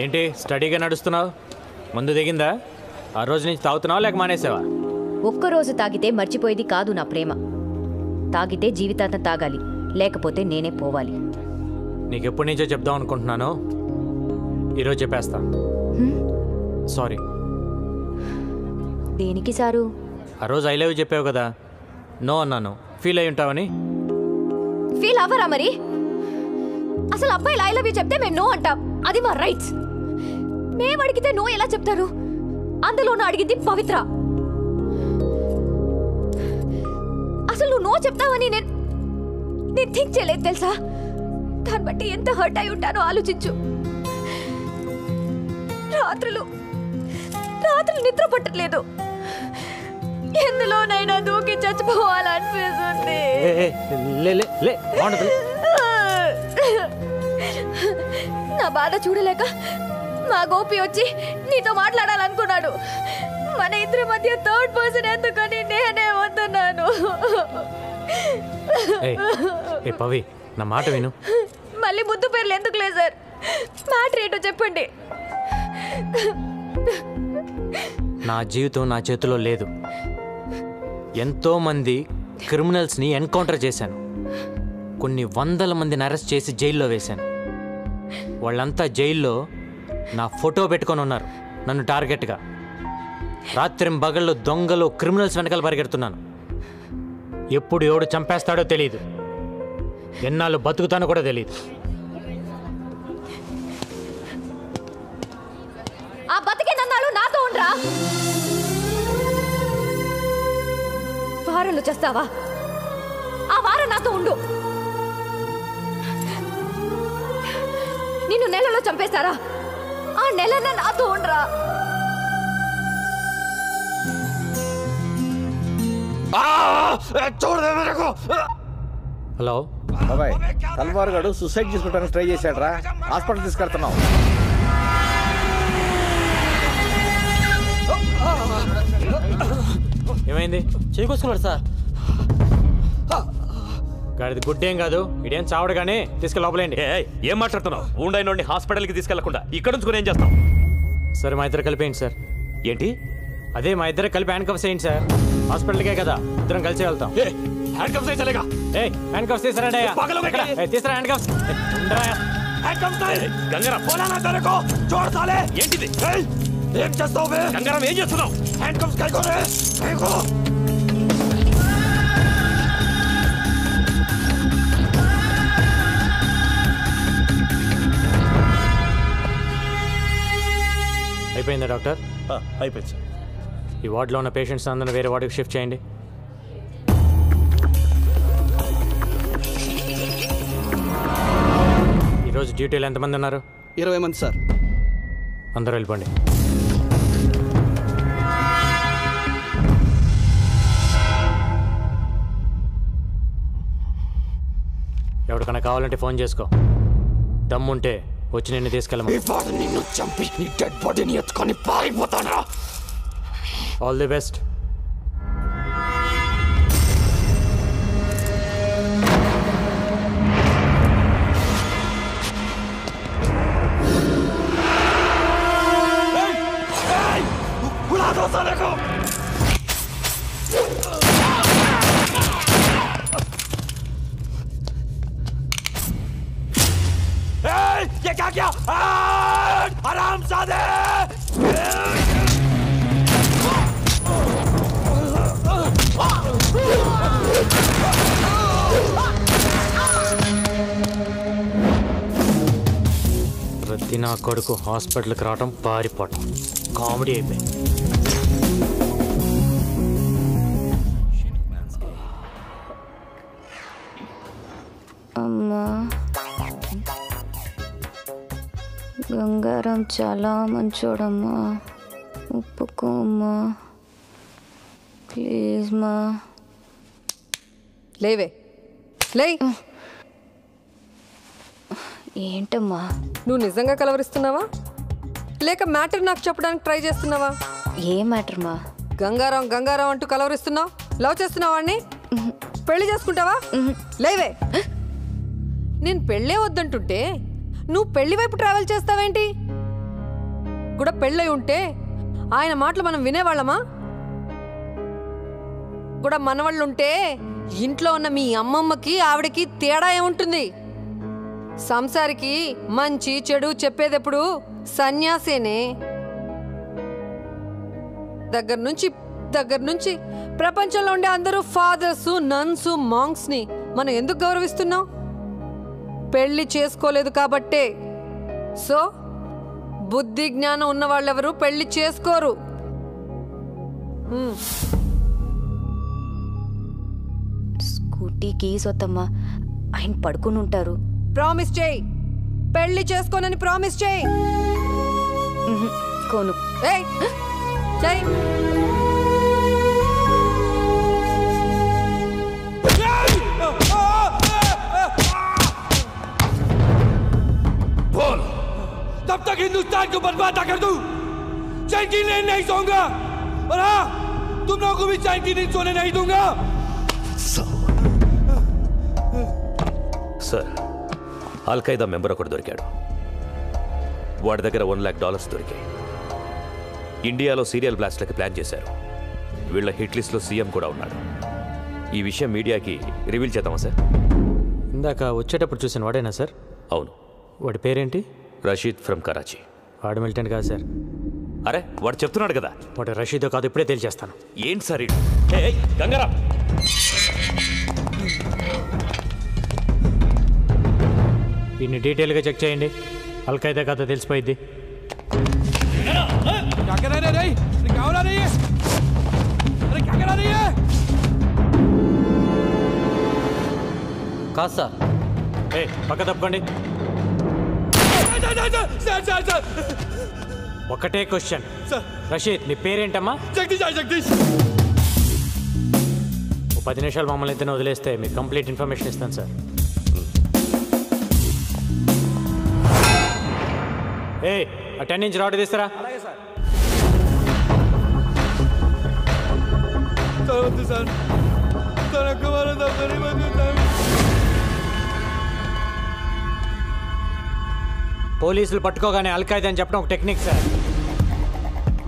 ఏంటి స్టడీగా నడుస్తున్నావు? ముందు దిగిందా? ఆ రోజు నుంచి తాగుతున్నావా లేక మానేసావా? ఒక్కరోజు తాగితే మర్చిపోయేది కాదు నా ప్రేమ. తాగితే జీవితాంతం తాగాలి, లేకపోతే నేనే పోవాలి. నీకు ఎప్పటి నుంచో చెప్దాం అనుకుంటున్నాను, ఈరోజు చెప్పేస్తా. సారీ. దేనికి సారు? ఆ రోజు ఐ లవ్ యూ చెప్పావు కదా, నో అన్నాను. ఫీల్ అయి ఉంటావని. ఫీల్ అవ్వరా మరి? అసలు అబ్బాయిలు ఐ లవ్ యూ చెప్తే మేము నో అంటాం, అది మా రైట్స్. మేము అడిగితే నో ఎలా చెప్తారు? అందులోనూ అడిగింది పవిత్ర. అసలు నువ్వు నో చెప్తావని నేను థింక్ చేయలేదు తెలుసా? దాన్ని బట్టి ఎంత హర్ట్ అయి ఉంటానో ఆలోచించు. రాత్రులు నిద్ర పట్టట్లేదు, ఎందులోనైనా దూకి చచ్చిపోవాలనిపిస్తుంది. నా బాధ చూడలేక మా గోపి వచ్చి నీతో మాట్లాడాలనుకున్నాడు. మన ఇద్దరి మధ్య థర్డ్ పర్సన్ ఎందుకని నేనే వస్తున్నాను. పవి, నా మాట విను. మళ్ళీ ముద్దు పేర్లు ఎందుకు లేదు సార్? మ్యాటర్ ఏంటో చెప్పండి. నా జీవితం నా చేతిలో లేదు. ఎంతోమంది క్రిమినల్స్ని ఎన్కౌంటర్ చేశాను. కొన్ని వందల మందిని అరెస్ట్ చేసి జైల్లో వేశాను. వాళ్ళంతా జైల్లో నా ఫోటో పెట్టుకొని ఉన్నారు నన్ను టార్గెట్గా. రాత్రింబగళ్ళు దొంగలు క్రిమినల్స్ వెనకాల పరిగెడుతున్నాను. ఎప్పుడు ఎవడు చంపేస్తాడో తెలియదు, ఎన్నాళ్ళు బతుకుతానో కూడా తెలియదు. ఆ బతికేనన్నాడు నాతో ఉండరా? వారంలో చేస్తావా? ఆ వారం నాతో ఉండు. నిన్ను నెలలో చంపేస్తారా? ఆ నెలన్న నాతో ఉండరా? హలో బాబాయ్, తల్వార్ గారు సూసైడ్ చేసుకోవడానికి ట్రై చేశాడు రా. హాస్పిటల్ తీసుకెళ్తున్నాం. ఏమైంది? చేకొసుకున్నాడు సార్. గాడిది గుడ్డేం కాదు, ఇదేం చావడు కానీ తీసుకెళ్ళి లోపలేండి. ఏం మాట్లాడుతున్నావు? ఉండైనోడిని హాస్పిటల్కి తీసుకెళ్లకుండా ఇక్కడ ఉంచుకుని ఏం చేస్తాం? సరే, మా ఇద్దరు కలిపేయండి సార్. ఏంటి? అదే మా ఇద్దరు కలిపి హ్యాండ్ కప్స్ వేయండి సార్. హాస్పిటల్కే కదా, ఇద్దరం కలిసి వెళ్తాం. హ్యాండ్ కప్స్ వేయలేగా? హ్యాండ్ కప్స్ తీసుకురండి. తీసుకురా హ్యాండ్ కప్స్. గంగారాం, పోలానా తనకో చూడసాలే. ఏంటిది? ఏం చేస్తావు? గంగారాం, ఏం చేస్తున్నావు? హ్యాండ్ కప్స్ కైకోరే కైకో. అయిపోయిందా డాక్టర్? అయిపోయింది సార్. ఈ వార్డులో ఉన్న పేషెంట్స్ అందరిని వేరే వార్డుకి షిఫ్ట్ చేయండి. ఈరోజు డ్యూటీలో ఎంతమంది ఉన్నారు? 20 మంది సార్. అందరూ వెళ్ళిపోండి. ఎవరికైనా కావాలంటే ఫోన్ చేసుకో. దమ్ముంటే వచ్చి నిన్ను తీసుకెళ్ళమని. నిన్ను చంపి నీ డెడ్ బాడీని ఎత్తుకొని పారిపోతానా? All the best. ये क्या किया? हरामजादे! ప్రతి నా కొడుకు హాస్పిటల్కి రావటం, పారిపోవటం కామెడీ అయిపోయింది. అమ్మా, గంగారాం చాలా మంచోడమ్మా, ఒప్పుకోమ్మా ప్లీజ్ మా. లేవే, లే. ఏంటమ్మా? నువ్వు నిజంగా కలవరిస్తున్నావా లేక మ్యాటర్ నాకు చెప్పడానికి ట్రై చేస్తున్నావా? ఏ మ్యాటర్ మా? గంగారాం గంగారాం అంటూ కలవరిస్తున్నావు. లవ్ చేస్తున్నావా వాడిని? పెళ్లి చేసుకుంటావా? లేవే. నేను పెళ్ళే వద్దంటుంటే నువ్వు పెళ్లి వైపు ట్రావెల్ చేస్తావేంటి? కూడా పెళ్ళై ఉంటే ఆయన మాటలు మనం వినేవాళ్ళమా? కూడా మనవాళ్ళుంటే ఇంట్లో ఉన్న మీ అమ్మమ్మకి ఆవిడకి తేడా ఏముంటుంది? సంసారికి మంచి చెడు చెప్పేదెప్పుడు సన్యాసేనే. దగ్గర నుంచి ప్రపంచంలో ఉండే అందరూ ఫాదర్స్, నన్స్, మాంగ్స్ ని మనం ఎందుకు గౌరవిస్తున్నాం? పెళ్లి చేసుకోలేదు కాబట్టే. సో బుద్ధి జ్ఞానం ఉన్న వాళ్ళెవరు పెళ్లి చేసుకోరు. స్కూటీకి సొత్తమ్మా, ఆయన పడుకుని ఉంటారు. ప్రామిస్ చేయి, పెళ్లి చేసుకోనని ప్రామిస్ చేయి. కోను. ఏయ్ చెయ్. बोल, तब तक हिंदुस्तान को बर्बाद कर दूं, चैन की नींद नहीं सोऊंगा, और हाँ, तुम लोगों को भी चैन की नींद सोने नहीं दूंगा. సార్, అల్ఖైదా మెంబర్ ఒకటి దొరికాడు. వాడి దగ్గర $1 lakh దొరికాయి. ఇండియాలో సీరియల్ బ్లాస్ట్లకి ప్లాన్ చేశారు. వీళ్ళ హిట్ లిస్ట్లో సీఎం కూడా ఉన్నాడు. ఈ విషయం మీడియాకి రివీల్ చేద్దామా సార్? ఇందాక వచ్చేటప్పుడు చూసిన వాడేనా సార్? అవును. వాడి పేరేంటి? రషీద్ ఫ్రమ్ కరాచీ. వాడు మిలిటెంట్ కాదు సార్. అరే, వాడు చెప్తున్నాడు కదా. వాడు రషీదో కాదు, ఇప్పుడే తేల్చేస్తాను. ఏంటి సార్ ఇది? గంగారా, దీన్ని డీటెయిల్గా చెక్ చేయండి. అల్ఖైదా కథ తెలిసిపోయింది. కాదు సార్. పక్క తప్పుకోండి. ఒకటే క్వశ్చన్. రషీద్, నీ పేరేంటమ్మా? జగదీష్. 10 నిమిషాలు మమ్మల్ని ఇద్దరిని వదిలేస్తే మీకు కంప్లీట్ ఇన్ఫర్మేషన్ ఇస్తాను సార్. ఆ 10 ఇంచ్ రాడ్ తీస్తారా? పోలీసులు పట్టుకోగానే అల్ఖైదా అని చెప్పడం ఒక టెక్నిక్ సార్.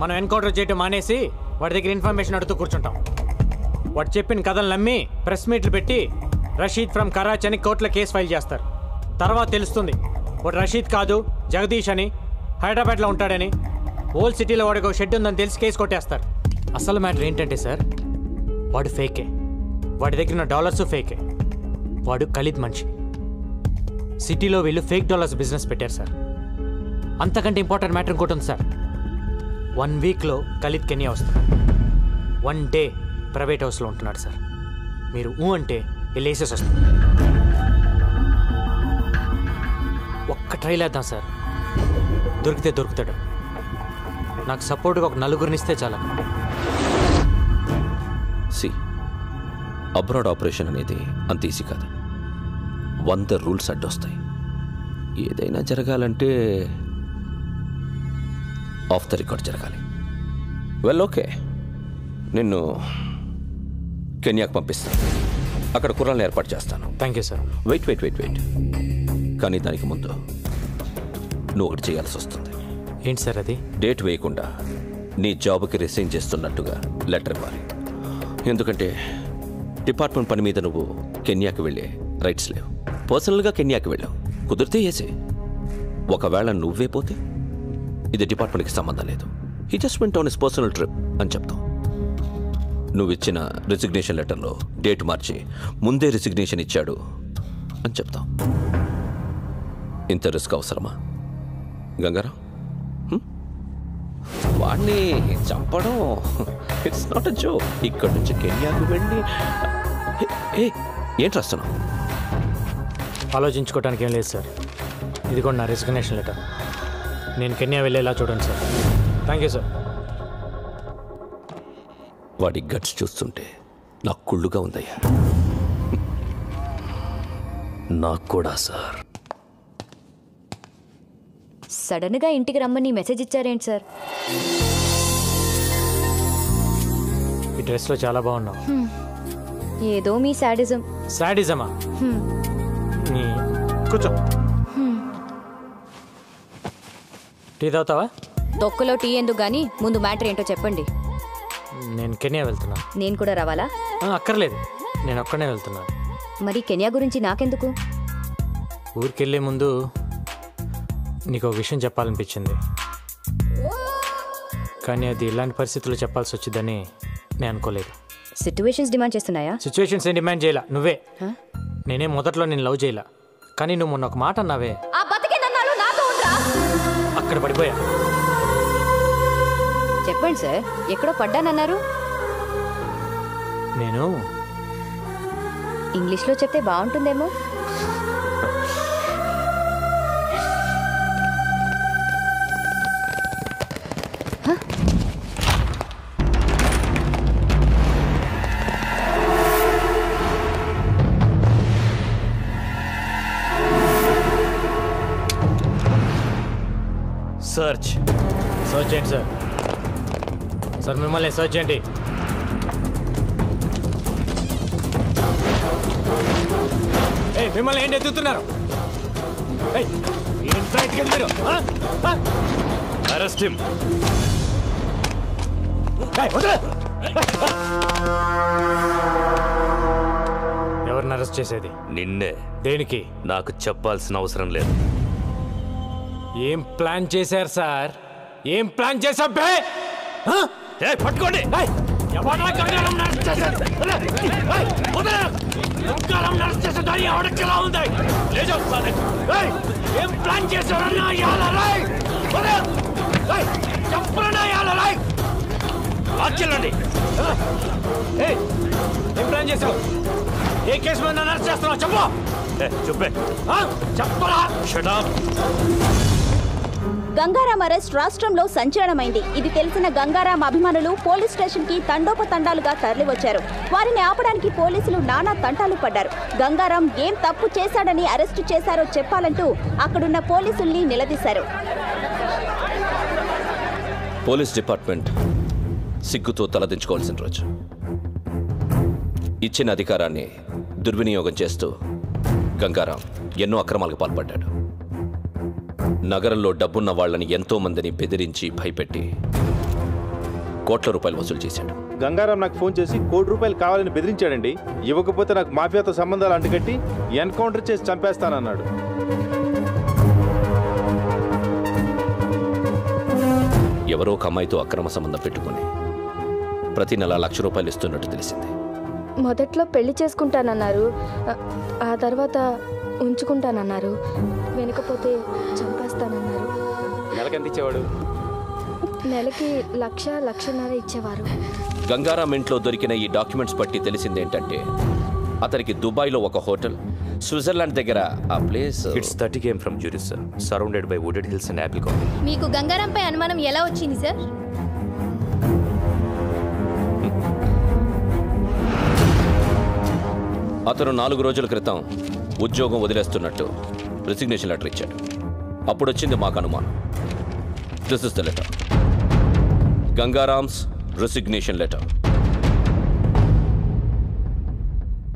మనం ఎన్కౌంటర్ చేయడం మానేసి వాడి దగ్గర ఇన్ఫర్మేషన్ అడుగుతూ కూర్చుంటాం. వాడు చెప్పిన కథలు నమ్మి ప్రెస్ మీట్లు పెట్టి రషీద్ ఫ్రమ్ కరాచీ అని కోర్టులో కేసు ఫైల్ చేస్తారు. తర్వాత తెలుస్తుంది వాడు రషీద్ కాదు, జగదీష్ అని, హైదరాబాద్లో ఉంటాడని. ఓల్డ్ సిటీలో వాడికి ఒక షెడ్ ఉందని తెలిసి కేసు కొట్టేస్తారు. అసలు మ్యాటర్ ఏంటంటే సార్, వాడు ఫేకే. వాడి దగ్గర ఉన్న డాలర్స్ ఫేకే. వాడు ఖలీద్ మనిషి. సిటీలో వీళ్ళు ఫేక్ డాలర్స్ బిజినెస్ పెట్టారు సార్. అంతకంటే ఇంపార్టెంట్ మ్యాటర్ ఇంకోటి ఉంది సార్. 1 వీక్లో ఖలీద్ కెన్యా వస్తుంది. 1 డే ప్రైవేట్ హౌస్లో ఉంటున్నాడు సార్. మీరు అంటే వెళ్ళేసేసి వస్తుంది. ఒక్క ట్రైల్ వేద్దాం సార్, దొరికితే దొరుకుతాడు. నాకు సపోర్ట్గా ఒక 4గురిని ఇస్తే చాలా. అబ్రాడ్ ఆపరేషన్ అనేది అంత ఈజీ కాదు. 100 రూల్స్ అడ్డొస్తాయి. ఏదైనా జరగాలంటే ఆఫ్ ద రికార్డ్ జరగాలి. వెల్, ఓకే, నిన్ను కెన్యాకు పంపిస్తాను. అక్కడ కుర్రాలను ఏర్పాటు చేస్తాను. Thank you sir. వెయిట్. కానీ దానికి ముందు నువ్వు ఒకటి చేయాల్సి వస్తుంది. ఏంటి సార్ అది? డేట్ వేయకుండా నీ జాబ్కి రిసైన్ చేస్తున్నట్టుగా లెటర్ ఇవ్వాలి. ఎందుకంటే డిపార్ట్మెంట్ పని మీద నువ్వు కెన్యాకి వెళ్ళే రైట్స్ లేవు. పర్సనల్గా కెన్యాకి వెళ్ళావు, కుదిరితే ఏసే. ఒకవేళ నువ్వే పోతే ఇది డిపార్ట్మెంట్కి సంబంధం లేదు. He just went on his personal trip అని చెప్తావు. నువ్వు ఇచ్చిన రిజిగ్నేషన్ లెటర్లో డేట్ మార్చి ముందే రిజిగ్నేషన్ ఇచ్చాడు అని చెప్తావు. ఇంత రిస్క్ అవసరమా గంగారావు? వాడిని చంపడం ఇట్స్ నాట్ అ జోక్. ఇక్కడి నుంచి కెన్యాకు వెళ్ళి ఏంటి రాస్తున్నావు? ఆలోచించుకోవడానికి ఏం లేదు సార్. ఇది కూడా నా రిజిగ్నేషన్ లెటర్. నేను కెన్యా వెళ్ళేలా చూడండి సార్. Thank you sir. వాడి గట్స్ చూస్తుంటే నాకు కుళ్ళుగా ఉందయ్యా. నాకు కూడా సార్. సడన్గా ఇంటికి రమ్మని మెసేజ్ ఇచ్చారేంటి సార్? ఈ డ్రెస్లో చాలా బాగున్నావు. ఏదో మీ సాడిజం. సాడిజమా? కూర్చో. టీ తాగుతావా? తొక్కలో టీ ఎందుకు గానీ ముందు మ్యాటర్ ఏంటో చెప్పండి. నేను కెన్యా వెళ్తున్నాను. నేను కూడా రావాలా? అక్కర్లేదు, నేను ఒక్కనే వెళ్తున్నాను. మరి కెన్యా గురించి నాకెందుకు? ఊరికి వెళ్ళే ముందు నీకు ఒక విషయం చెప్పాలనిపించింది, కానీ అది ఇలాంటి పరిస్థితుల్లో చెప్పాల్సి వచ్చిందని నేను అనుకోలేదు. సిచ్యువేషన్స్ డిమాండ్ చేస్తున్నాయా? సిచ్యువేషన్స్ ఏం డిమాండ్ చేయాల, నువ్వే. నేనే మొదట్లో నేను లవ్ చేయాల, కానీ నువ్వు మొన్న ఒక మాట అన్నావే, అక్కడ పడిపోయా. చెప్పండి సార్, ఎక్కడో పడ్డానన్నారు. నేను ఇంగ్లీష్లో చెప్తే బాగుంటుందేమో. సర్చ్ చేయండి సార్. సార్ మిమ్మల్ని సర్చ్ చేయండి. మిమ్మల్ని ఏంటి ఎత్తుతున్నారు? Arrest him. ఎవరిని అరెస్ట్ చేసేది? నిన్నే. దేనికి? నాకు చెప్పాల్సిన అవసరం లేదు. ఏం ప్లాన్ చేశారు సార్? ఏం ప్లాన్ చేశా? పట్టుకోండి. ఏం ప్లాన్ చేశారన్నా? చెల్లండి. ఏం ప్లాన్ చేశావు? ఏ కేసు మీద నన్ను అరెస్ట్ చేస్తున్నావు? చెప్పు. చెప్పే. చెప్పరా? Shut up. గంగారాం అరెస్ట్ రాష్ట్రంలో సంచలనమైంది. ఇది తెలిసిన గంగారాం అభిమానులు పోలీస్ స్టేషన్ కి తండోపతండాలుగా తరలివచ్చారు. వారిని ఆపడానికి పోలీసులు నానా తంటాలు పడ్డారు. గంగారాం ఏం తప్పు చేశాడని అరెస్టు చేశారో చెప్పాలంటూ అక్కడున్న పోలీసుల్ని నిలదీశారు. పోలీస్ డిపార్ట్మెంట్ సిగ్గుతో తలదించుకోవాల్సిన రోజు. ఇచ్చిన అధికారాన్ని దుర్వినియోగం చేస్తూ గంగారాం ఎన్నో అక్రమాలకు పాల్పడ్డాడు. నగరంలో డబ్బున్న వాళ్ళని ఎంతో మందిని బెదిరించి భయపెట్టి కోట్ల రూపాయలు వసూలు చేశాడు. గంగారాం నాకు ఫోన్ చేసి ₹1,00,00,000 కావాలని బెదిరించాడండి. ఇవ్వకపోతే నాకు మాఫియాతో సంబంధాలు అంటుకట్టి ఎన్కౌంటర్ చేసి చంపేస్తానన్నాడు. ఎవరో ఒక అమ్మాయితో అక్రమ సంబంధం పెట్టుకుని ప్రతి నెల ₹1,00,000 ఇస్తున్నట్టు తెలిసింది. మొదట్లో పెళ్లి చేసుకుంటానన్నారు, ఆ తర్వాత ఉంచుకుంటానన్నారు, వెనకపోతే చంపేస్తానన్నారు. నెలకి ఎంత ఇచ్చేవాడు? నెలకి 1,00,000-1,50,000 ఇచ్చేవారు. గంగారాం ఇంట్లో దొరికిన ఈ డాక్యుమెంట్స్ బట్టి తెలిసిందేంటంటే అతనికి దుబాయ్లో ఒక హోటల్, స్విట్జర్లాండ్ దగ్గర ఆ place. It's 30 km from Zurich, sir. Surrounded by wooded hills and apple coffee. మీకు గంగారాంపై అనుమానం ఎలా వచ్చింది సార్? అతను 4 రోజుల క్రితం ఉద్యోగం వదిలేస్తున్నట్టు రిసిగ్నేషన్ లెటర్ ఇచ్చాడు. అప్పుడు వచ్చింది మాకు అనుమానం. This is the letter. Gangaram's resignation letter.